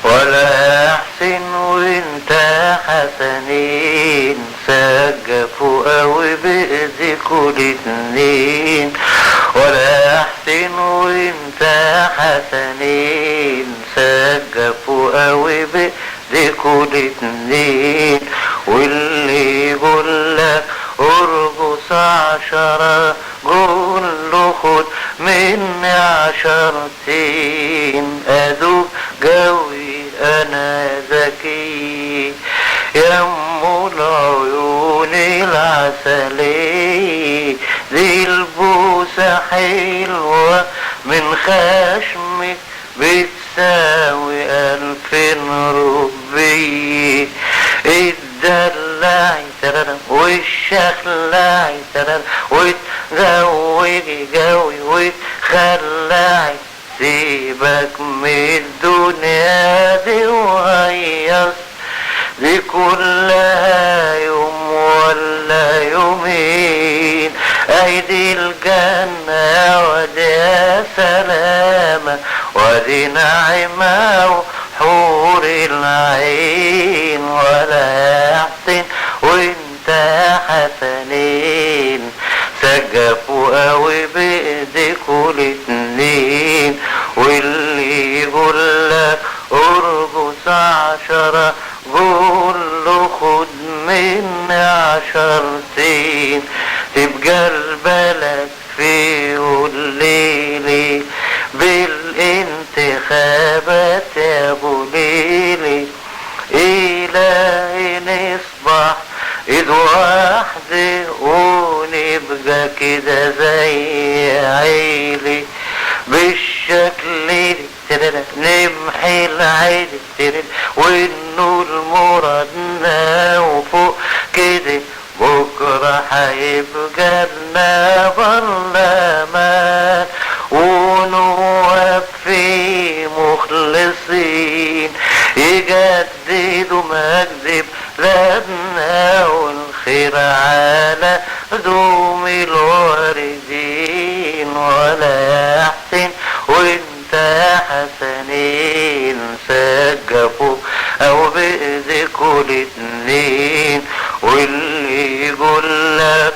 ولا احسن وانت حسنين سقفوا قوي بايديكوا الاتنين. ولا احسن وانت حسنين سقفوا قوي بايديكوا الاتنين. واللي يقولك ارقص 10 قول له خد مني 10 ادوب قوي انا ذكي يا ام العيون العسلية. دي البوسة حلوة من خشمك بتساوي 2000 روبية. اتدلعي ترى والشخلعي ترى وتغوي جوي وتخلعي. سيبك من الدنيا دي وهيص دي كلها يوم ولا يومين. ايدي الجنة ودي سلامة ودي نعمة وحور العين. ولا احسن وانت حسنين سقفوا قوي بايديكوا الاتنين. واللي يقولك ارقص 10 قول له خد مني 10. تبقى البلد في الليلي بالانتخابات يا ابو ليلي. الهي نصبح ايد واحدة ونبقى كده زي عيلي بالشكل ده نمحي العيد والنور مرادنا وفوق كده بكرة هيبقى لنا برلمان ونواب فيه مخلصين يجددوا مجد بلادنا والخير على دوم الواردين. ولا احسن وانت حسنين سقفوا او بايديكوا الاتنين. واللي يقولك